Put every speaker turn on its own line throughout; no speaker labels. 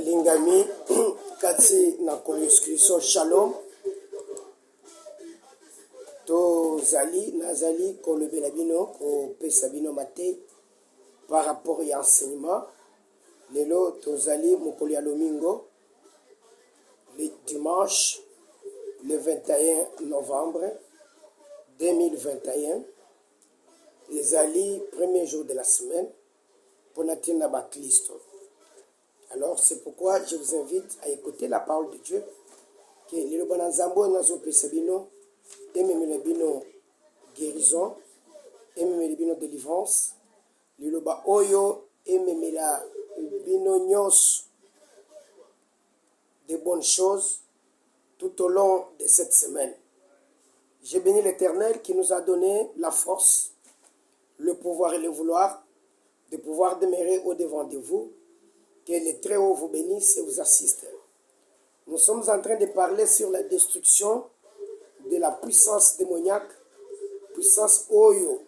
Balingami kati na Kristo Shalom to zali nazali kolobela bino kopesa bino mate par rapport à enseignement lelo tozali mokolo ya lomingo le dimanche le 21 novembre 2021 ezali premier jour de la semaine pour natina ba Kristo. Alors c'est pourquoi je vous invite à écouter la parole de Dieu que le bonanzambo nazo pesabino ememela bino guérison ememela bino délivrance liloba oyo ememela bino nyos de bonnes choses tout au long de cette semaine. J'ai béni l'Éternel qui nous a donné la force, le pouvoir et le vouloir de pouvoir demeurer au-devant de vous. Que le Très-Haut vous bénisse et vous assiste. Nous sommes en train de parler sur la destruction de la puissance démoniaque, puissance oyo,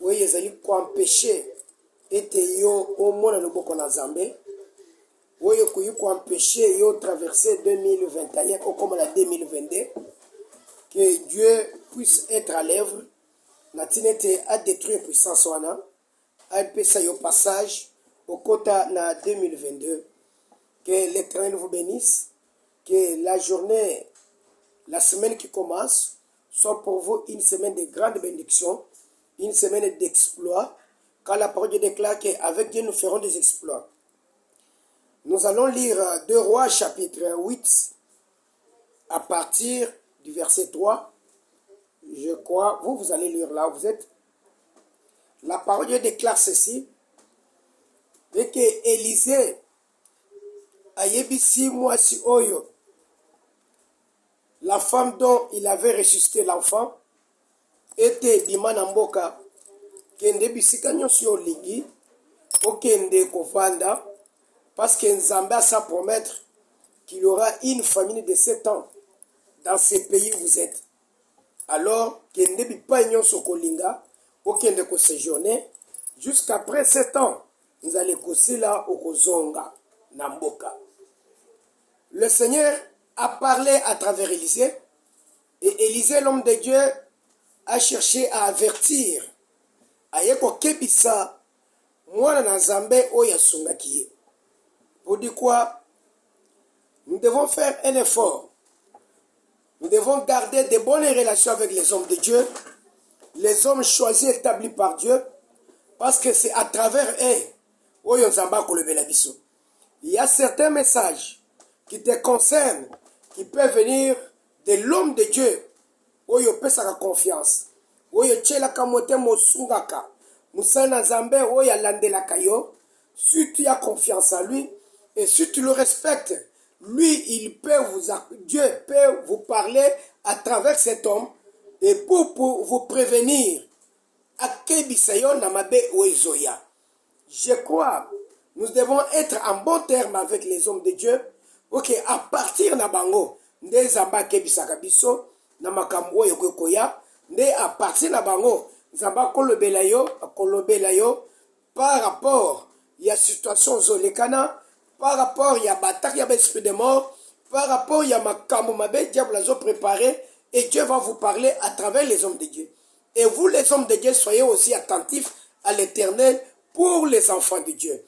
oyo ezali ko empêcher ete yo au mona loboko na Nzambe, oyo ko empêcher yo traverser 2021 ou comme la 2022, que Dieu puisse être à l'œuvre, na tinete à détruire puissance wana, a pesa yo passage au quota na 2022, que l'Éternel vous bénisse, que la journée, la semaine qui commence, soit pour vous une semaine de grande bénédiction, une semaine d'exploit, car la parole de Dieu déclare qu'avec Dieu nous ferons des exploits. Nous allons lire 2 Rois chapitre 8, à partir du verset 3, je crois, vous allez lire là où vous êtes. La parole de Dieu déclare ceci, et que Élisée a yebisi mwasi oyo, la femme dont il avait ressuscité l'enfant, était bimana mboka, kende bisika nyonso yo lingi, okende kovanda, parce que Nzambe a sa promettre qu'il y aura une famille de 7 ans dans ce pays où vous êtes. Alors, kende bipa nyonso kolinga, okende ko séjourner, jusqu'après 7 ans, nous allons kosila okozonga namboka. Le Seigneur a parlé à travers Élisée, et Élisée, l'homme de Dieu, a cherché à avertir ayeko kebisa mwana na Nzambe oya sungaki. Pour dire quoi? Nous devons faire un effort. Nous devons garder de bonnes relations avec les hommes de Dieu, les hommes choisis, établis par Dieu, parce que c'est à travers eux. Il y a certains messages qui te concernent, qui peuvent venir de l'homme de Dieu. Oyo pesaka confiance. Oyo tchelaka motemo sungaka. Musana Nzambe oyo landelaka yo. Si tu as confiance en lui et si tu le respectes, lui, Dieu peut vous parler à travers cet homme et pour vous prévenir. Akebisayo namabe oizoya. Je crois, nous devons être en bon terme avec les hommes de Dieu. Ok, à partir na bango, nde Nzamba kebisaka biso, na makambo oyo koya, nde à partir na bango, Nzamba kolobela yo, par rapport ya situation zolekana, par rapport ya batak ya esprit de mort, par rapport ya makambo mabe diable a préparé, et Dieu va vous parler à travers les hommes de Dieu. Et vous les hommes de Dieu, soyez aussi attentifs à l'Éternel pour les enfants de Dieu.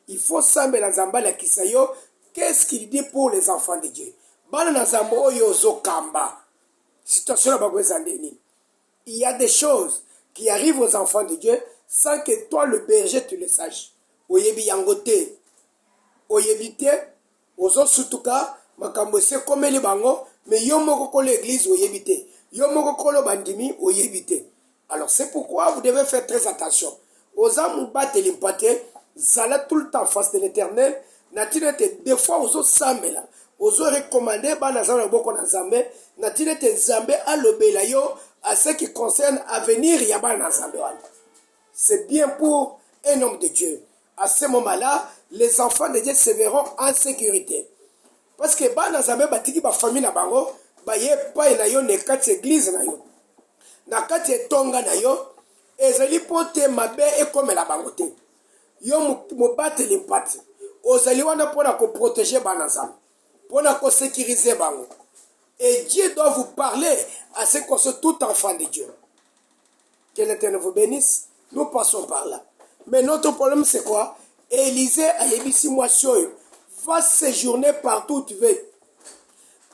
Il faut savoir dans Zamba la kisayo, qu'est-ce qu'il dit pour les enfants de Dieu. Il y a des choses qui arrivent aux enfants de Dieu sans que toi le berger tu le saches. Oyebi yangote, oyebite, ozo sutuka, makambo se komeli bango, mais yomoko ko l'église oyebite, yomoko ko lo bandimi oyebite. Alors c'est pourquoi vous devez faire très attention. Aux âmes battent l'impaté, zala tout le temps face de l'Éternel, natinete des fois aux autres samela, aux autres recommandés, banazana boko na Nzambe, natinete Nzambe a lobela yo à ce qui concerne avenir yaba na Nzambe. C'est bien pour un homme de Dieu. À ce moment-là, les enfants de Dieu se verront en sécurité. Parce que banazambe batiki ba famille na bango, ba ye pa na yo ne kati église na yo. Na kati etonga na yo, ezali pote mabe ekomela bango te. Yo mo bateli mpati. ozali wana mpona koprotéger bana nzambe, mpona kosécuriser bango. Et Dieu doit vous parler à ce qu'on soit tout enfant de Dieu. Que l'Éternel vous bénisse. Nous passons par là. Mais notre problème c'est quoi? Élisée a yebisi moisio va séjourner partout où tu veux.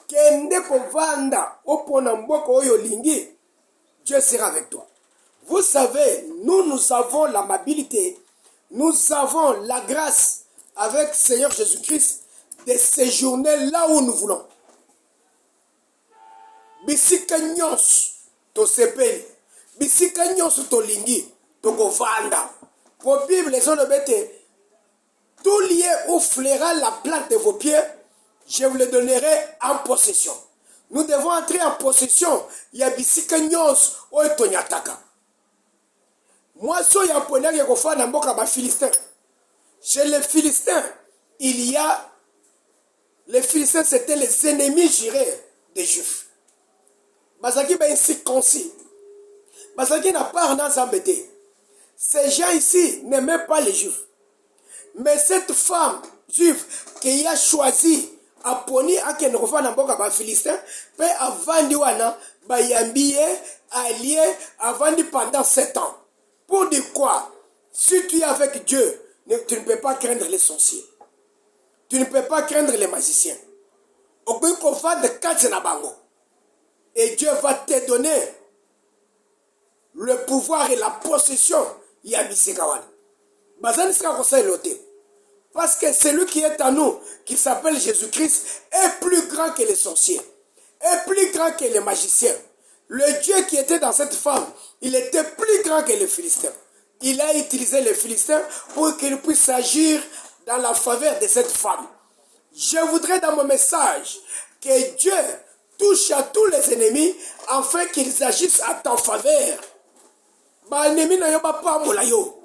Kende kovanda opona mboko oyo lingi, Dieu sera avec toi. Vous savez, nous avons l'amabilité, nous avons la grâce avec Seigneur Jésus-Christ de séjourner là où nous voulons. Bisika nyonso to sepeli, bisika nyonso to lingi, to kovanda. Pour Bible, les gens le mettent, tout lié où flaira la plante de vos pieds, je vous le donnerai en possession. Nous devons entrer en possession. Il y a bisika nyonso oyo tonyataka. Moi, so ya ponaki kofa na mboka ba Philistins. Chez les Philistins, il y a les Philistins, c'était les ennemis jurés des Juifs. Bazaki ben circoncis. Bazaki n'a pas dans s'embêter. Ces gens ici n'aimaient pas les Juifs. Mais cette femme juive qui a choisi à poni à ken kofa na mboka ba Philistins, pe avandi wana ba yambiye allié avandi pendant 7 ans. Pour dire quoi? Si tu es avec Dieu, tu ne peux pas craindre les sorciers. Tu ne peux pas craindre les magiciens. Et Dieu va te donner le pouvoir et la possession. Parce que celui qui est en nous, qui s'appelle Jésus-Christ, est plus grand que les sorciers, est plus grand que les magiciens. Le Dieu qui était dans cette femme, il était plus grand que les Philistins. Il a utilisé les Philistins pour qu'ils puissent agir dans la faveur de cette femme. Je voudrais dans mon message que Dieu touche à tous les ennemis afin qu'ils agissent à ta faveur. L'ennemi n'a pas mola yo.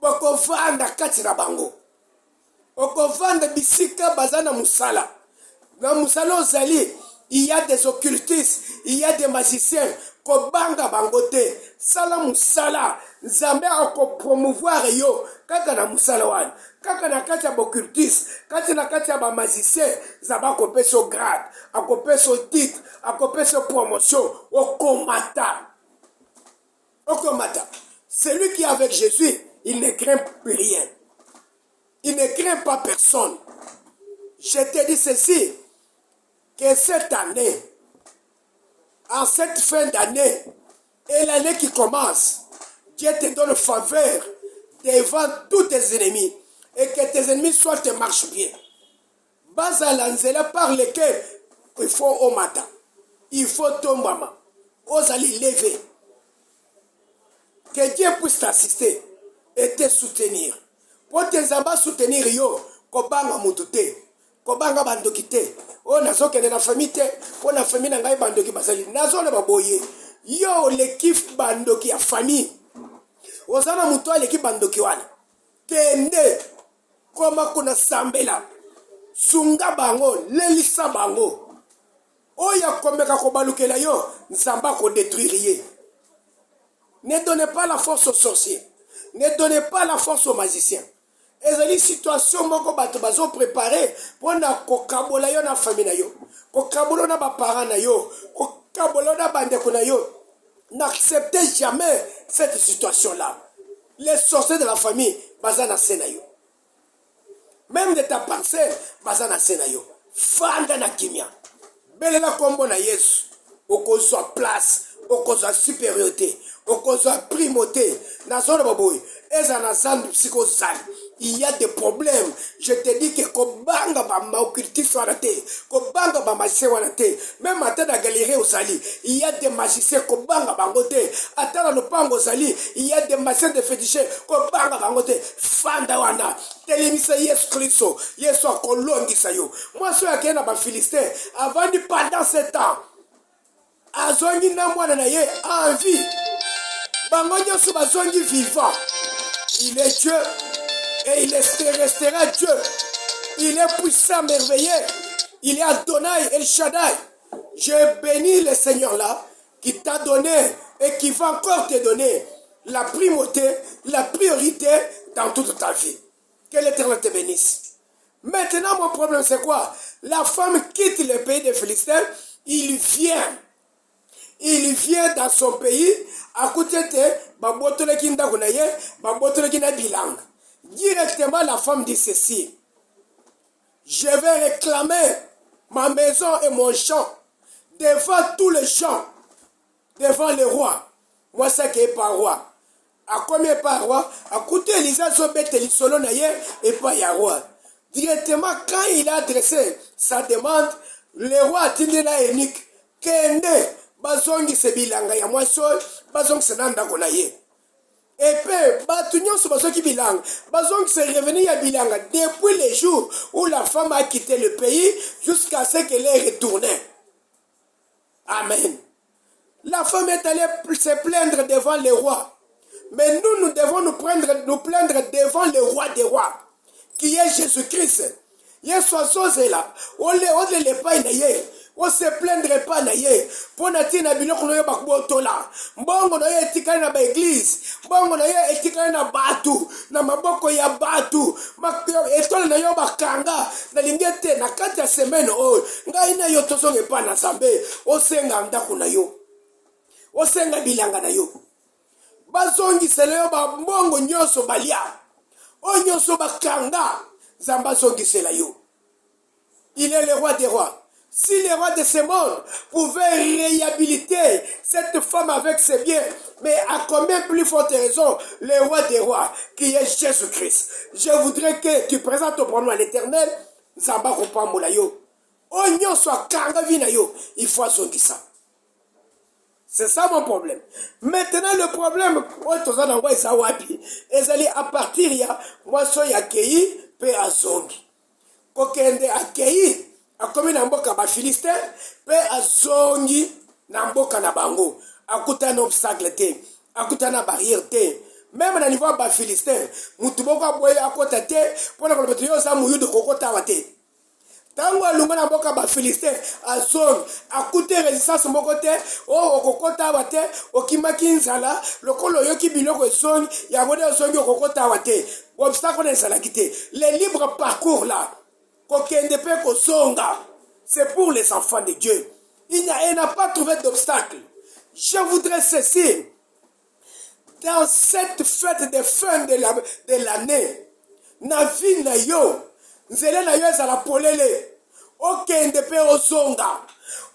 Boko vanda kati na bango. Boko vanda bisika bazana musala. Na musala ozali, il y a des occultistes, il y a des magiciens. Kobanga bangote, sala musala, nzambe ako promouvoir yo, kaka na musala wana, kaka na kati ya occultiste, kati na kati ya ba magicien, zaba akopeso grade, akopeso titre, akopeso promotion, okomata. Okomata. Celui qui est avec Jésus, il ne craint plus rien. Il ne craint pas personne. Je te dis ceci, que cette année, en cette fin d'année et l'année qui commence, Dieu te donne faveur devant tous tes ennemis et que tes ennemis soient tes marchepieds. Bazalanzela par lesquels il faut au matin, il faut ton maman, osali lever. Que Dieu puisse t'assister et te soutenir. Pour tes abats soutenir yo, kobanga mutute, kobanga bandokite. Oh, nazo kene na famille te, oh na famille na ngai bandoki basali. Nazo le baboye. Yo l'équipe bandoki ya famille. Ozana muto l'équipe bandoki wana. Kende koma kuna sambela. Sunga bango, lelisa bango. Oya komeka kobalukela yo, nzamba ko détruire. Ne donnez pas la force aux sorciers. Ne donnez pas la force aux magiciens. Et les situations moko bato bazo préparé pour na kokabola yo na famille na yo. Kokabola na ba parents na yo, kokabola na bandeko na yo. N'acceptez jamais cette situation-là. Les sorciers de la famille bazana senayo. Même de ta parcelle bazana senayo. Fanda na kimia. Belela kombo na Yesu. Okozwa place, okozwa supériorité, okozwa primauté. Na zone baboy. Eza na zandu psychosal. Il y a des problèmes. Je te dis que kobanga ba maokiltis wanate, kobanga ba magicien wanate. Même à la galerie aux Ali, il y a des magiciens kobanga bangote. À la lopango aux Ali, il y a des magiciens de fétichés kobanga bangote. Fanda wana. Telemisa Yesu Christo, Yesu akolongi sayo. Moi ceux qui na ba Philistin, avant de pendant 7 ans, azongi na mwana na ye en vie. Bango nyoso bazongi vivant. Il est Dieu. Et il restera Dieu. Il est puissant, merveilleux. Il est Adonai, El Shaddai. Je bénis le Seigneur là, qui t'a donné et qui va encore te donner la primauté, la priorité dans toute ta vie. Que l'Éternel te bénisse. Maintenant, mon problème, c'est quoi? La femme quitte le pays des Philistins, il vient dans son pays, à côté de bilang. Directement, la femme dit ceci: je vais réclamer ma maison et mon champ devant tous les gens, devant le roi. Moi, ça qui est pas roi. À combien par roi? À côté, Elisa, solo et pas ya roi. Directement, quand il a adressé sa demande, le roi a dit la unique kende bazongi se bilanga ya mwaso bazongi se nanda konaye. Et puis, batunyon se bazongi bilanga bazongi se revenu ya bilanga depuis les jours où la femme a quitté le pays jusqu'à ce qu'elle ait retourné. Amen. La femme est allée se plaindre devant le roi. Mais nous devons nous plaindre devant le roi des rois, qui est Jésus-Christ. Yesu là, on ne pas naye, on se plaindre pas naye. Pour natina biloko no yeba kubotola. Mbongo no ye etikali na ba église, mbongo no ye etikali na batu, na maboko ya batu. Etole na yo bakanga, na lingete na kati ya semaine o. Ngai na yo tozonge pa na Nzambe, osenga ndako na yo. Osenga bilanga na yo. Bazongi seleyo ba mbongo nyonso balia. O nyonso bakanga. Zamba zongi selayo. Il est le roi des rois. Si le roi de ce monde pouvait réhabiliter cette femme avec ses biens, mais à combien plus forte raison le roi des rois, qui est Jésus-Christ. Je voudrais que tu présentes ton pronom à l'Éternel. Zamba Rupa Moulayo. O nyonso akanga vina yo. Il faut zongi ça. C'est ça mon problème. Maintenant, le problème, à partir de moi, soy accueilli, pe azongi. Kokende accueilli, a comme na mboka ba Philistin, pe azongi na mboka na bango. Akuta na obstacle te, akuta na barrière te. Même na niveau ba Philistin, mutu boko boye akota te, pona ko beto yo za muyudo kokota wate. Tango alunga na mboka ba Philistin azongi akute résistance moko te o okokota wate okimaki nzala lokolo yoki biloko ezongi yango de ozongi okokota wate obstacle na nzala kite le libre parcours là kokende pe kozonga c'est pour les enfants de Dieu. Il n'a pas trouvé d'obstacle. Je voudrais ceci dans cette fête de fin de l'année na vie na yo nzele na yo ezala polele okende pe ozonga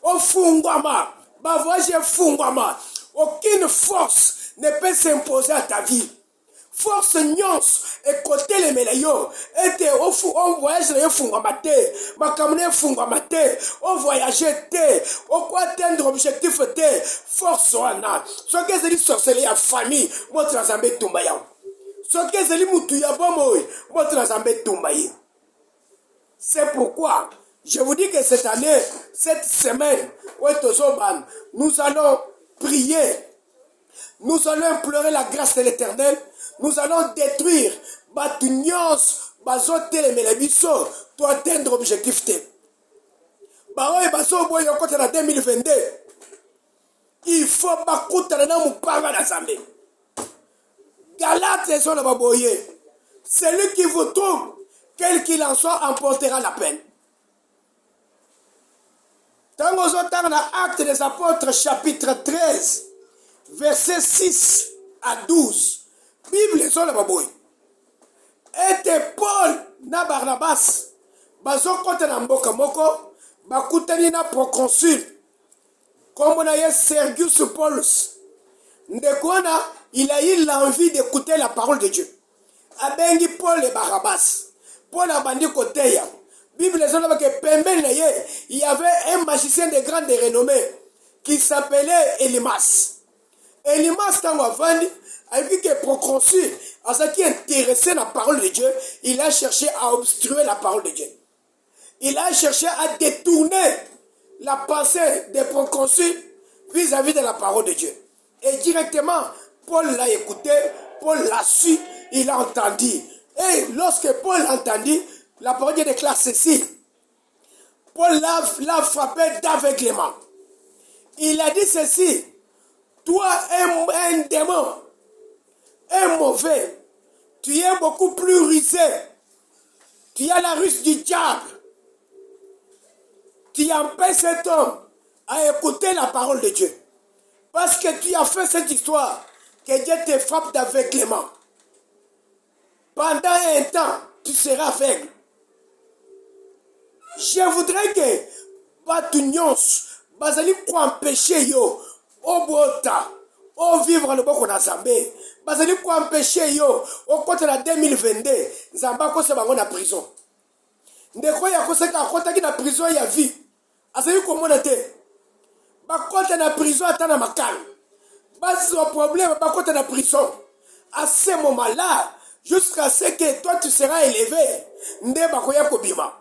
ofungwama bavoyage fungwama aucune force ne peut s'imposer à ta vie. Force nyons et côté les mélayo était on voyage na yo fungwama te makamune fungwama te on voyage te on quoi atteindre objectif te force wana so que c'est sorcellerie à famille moi transambé tumba yao so que c'est mutu ya bomo moi transambé tumba yi. C'est pourquoi je vous dis que cette année, cette semaine, nous allons prier, nous allons implorer la grâce de l'Éternel, nous allons détruire Batunios, Bazote les Melabiso, pour atteindre l'objectif T. Baroy Bazo Boyo côté la 2022, il faut Bakouta na Mupanga na Zambé. Galate sont la Baboye, celui qui vous trouve, quel qu'il en soit, emportera la peine. Dans Actes des Apôtres, chapitre 13, versets 6 à 12, Bible est sur le baboui. Et Paul na Barnabas, bazo kote na mboka moko, bakutani na proconsul, comme on a eu Sergius Paulus. Ndekwana, il a eu l'envie d'écouter la parole de Dieu. Abengi Paul et Barnabas. Paul a bandi côté ya. Bible il y avait un magicien de grande renommée qui s'appelait Elimas. Elimas, quand on a vu que proconsul, à ce qui est intéressé dans la parole de Dieu, il a cherché à obstruer la parole de Dieu. Il a cherché à détourner la pensée des proconsuls vis-à-vis de la parole de Dieu. Et directement, Paul l'a écouté, Paul l'a su, il a entendu. Et lorsque Paul a entendu, la parole de Dieu déclare ceci. Paul l'a frappé d'aveuglement. Il a dit ceci. Toi, un démon, un mauvais, tu es beaucoup plus rusé Tu as la ruse du diable. Tu empêches cet homme à écouter la parole de Dieu. Parce que tu as fait cette histoire, que Dieu te frappe d'aveuglement. Pendant un temps, tu seras aveugle. Je voudrais que batu nyonso bazali empêcher yo au bota au vivre le boko na Nzambe bazali empêcher yo au côté la 2022 Nzamba ko se bango na prison ndeko ya ko se ka kota ki na prison ya vie azali ko mona te ba kota na prison ata na makala basi au problème ba kota na prison à ce moment-là jusqu'à ce que toi tu seras élevé nde ba ko ya ko bima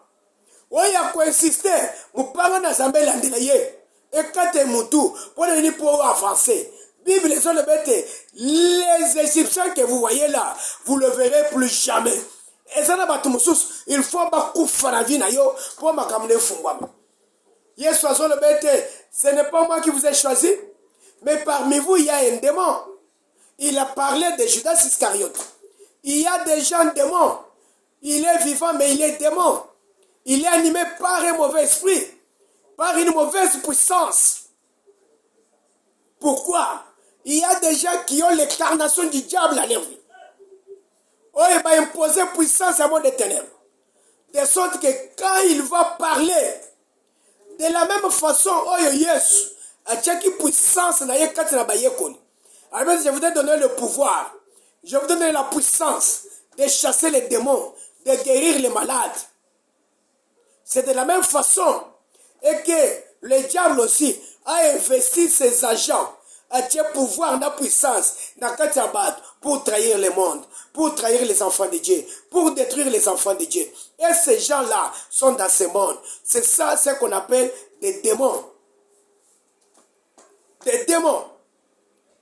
oya ko insister mupanga na Nzambe landela ye ekate mutu pour ne pas avancer. Bible les le bête les Égyptiens que vous voyez là vous le verrez plus jamais. Et ça n'a pas tout il faut pas koufa na vie na yo pour makamne fungwama. Yesu azo le bête ce n'est pas moi qui vous ai choisi mais parmi vous il y a un démon. Il a parlé de Judas Iscariote. Il y a des gens démons. Il est vivant mais il est démon. Il est animé par un mauvais esprit, par une mauvaise puissance. Pourquoi? Il y a des gens qui ont l'incarnation du diable à leur vie. Oh, il va imposer puissance à monde des ténèbres. De sorte que quand il va parler, de la même façon, oh yes, à chaque puissance, alors je voudrais donner le pouvoir, je vous donner la puissance de chasser les démons, de guérir les malades. C'est de la même façon et que le diable aussi a investi ses agents à pouvoir, la puissance, pour trahir le monde, pour trahir les enfants de Dieu, pour détruire les enfants de Dieu. Et ces gens-là sont dans ce monde. C'est ça ce qu'on appelle des démons. Des démons.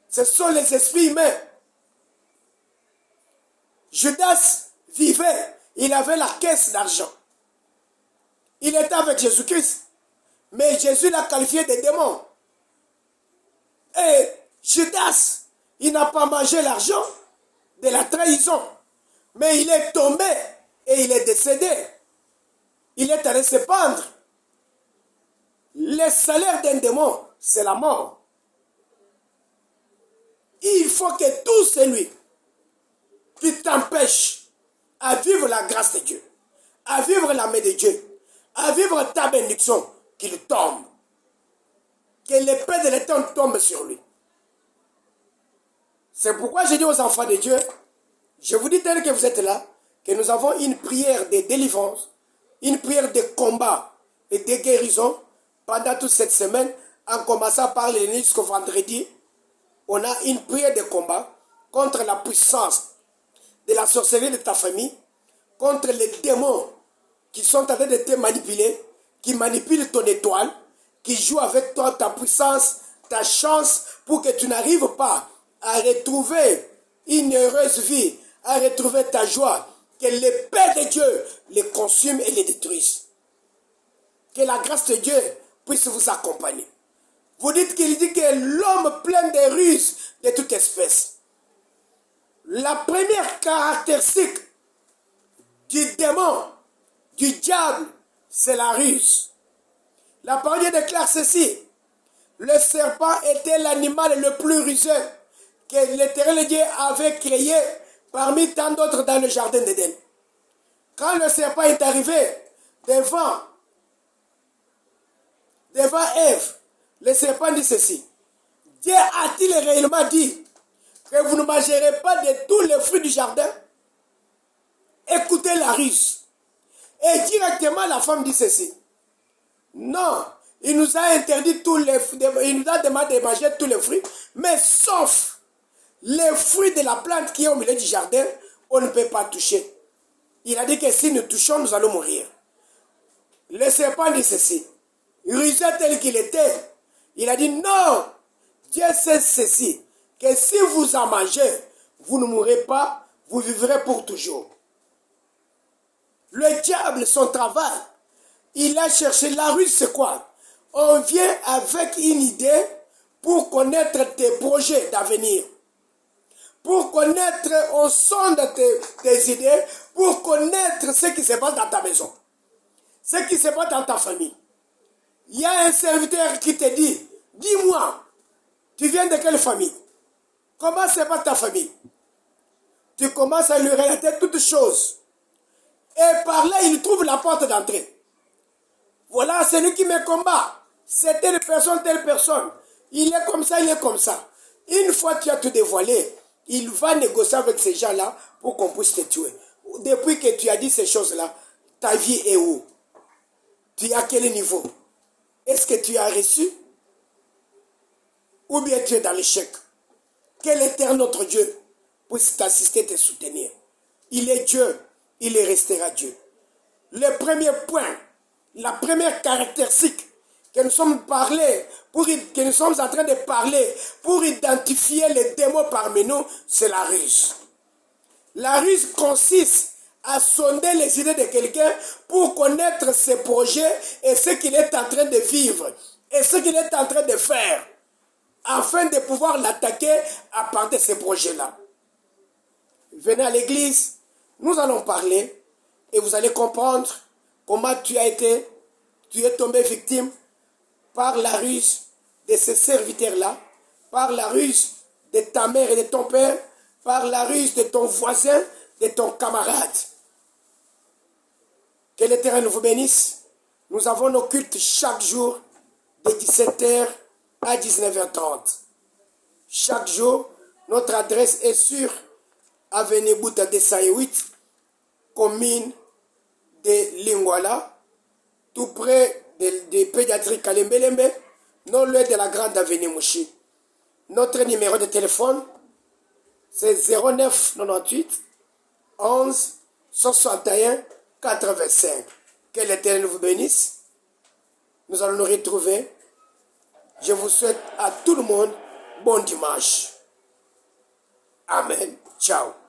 Ce sont les esprits humains. Judas vivait, il avait la caisse d'argent. Il était avec Jésus-Christ. Mais Jésus l'a qualifié de démon. Et Judas, il n'a pas mangé l'argent de la trahison. Mais il est tombé et il est décédé. Il est allé se pendre. Le salaire d'un démon, c'est la mort. Il faut que tout celui qui t'empêche à vivre la grâce de Dieu, à vivre la main de Dieu, à vivre ta bénédiction, qu'il tombe. Que l'épée de l'Éternel tombe sur lui. C'est pourquoi je dis aux enfants de Dieu, je vous dis tel que vous êtes là, que nous avons une prière de délivrance, une prière de combat et de guérison pendant toute cette semaine, en commençant par le lundi jusqu'au vendredi. On a une prière de combat contre la puissance de la sorcellerie de ta famille, contre les démons qui sont en train de te manipuler, qui manipulent ton étoile, qui jouent avec toi ta puissance, ta chance, pour que tu n'arrives pas à retrouver une heureuse vie, à retrouver ta joie, que l'épée de Dieu les consume et les détruise. Que la grâce de Dieu puisse vous accompagner. Vous dites qu'il dit que l'homme plein de ruses de toute espèce. La première caractéristique du démon, du diable, c'est la ruse. La parole déclare ceci. Le serpent était l'animal le plus rusé que l'Éternel Dieu avait créé parmi tant d'autres dans le jardin d'Éden. Quand le serpent est arrivé devant Ève, le serpent dit ceci. Dieu a-t-il réellement dit que vous ne mangerez pas de tous les fruits du jardin? Écoutez la ruse. Et directement la femme dit ceci. Non, il nous a interdit il nous a demandé de manger tous les fruits, mais sauf les fruits de la plante qui est au milieu du jardin, on ne peut pas toucher. Il a dit que si nous touchons, nous allons mourir. Le serpent dit ceci. Rusé tel qu'il était, il a dit non, Dieu sait ceci, que si vous en mangez, vous ne mourrez pas, vous vivrez pour toujours. Le diable, son travail, il a cherché la ruse, c'est quoi? On vient avec une idée pour connaître tes projets d'avenir. Pour connaître, on sonde tes idées, pour connaître connaître ce qui se passe dans ta maison, ce qui se passe dans ta famille. Il y a un serviteur qui te dit, dis-moi, tu viens de quelle famille? Comment se passe ta famille? Tu commences à lui relater toutes choses. Et par là, il trouve la porte d'entrée. Voilà, celui qui me combat. C'est telle personne. Il est comme ça, il est comme ça. Une fois que tu as tout dévoilé, il va négocier avec ces gens-là pour qu'on puisse te tuer. Depuis que tu as dit ces choses-là, ta vie est où? Tu es à quel niveau? Est-ce que tu as reçu? Ou bien tu es dans l'échec? Quel éternel notre Dieu puisse t'assister, te soutenir. Il est Dieu, il restera Dieu. Le premier point, la première caractéristique que nous sommes en train de parler pour identifier les démons parmi nous, c'est la ruse. La ruse consiste à sonder les idées de quelqu'un pour connaître ses projets et ce qu'il est en train de vivre et ce qu'il est en train de faire afin de pouvoir l'attaquer à partir de ces projets-là. Venez à l'église, nous allons parler et vous allez comprendre comment tu es tombé victime par la ruse de ces serviteurs-là, par la ruse de ta mère et de ton père, par la ruse de ton voisin, de ton camarade. Que l'Éternel vous bénisse. Nous avons nos cultes chaque jour de 17h à 19h30. Chaque jour, notre adresse est sur Avenue Bouta 208, commune de Lingwala, tout près de pédiatrie Kalembelembe, non loin de la grande avenue Mouchi. Notre numéro de téléphone, c'est 09 98 11 61 85. Que l'Éternel vous bénisse. Nous allons nous retrouver. Je vous souhaite à tout le monde bon dimanche. Amen. Ciao.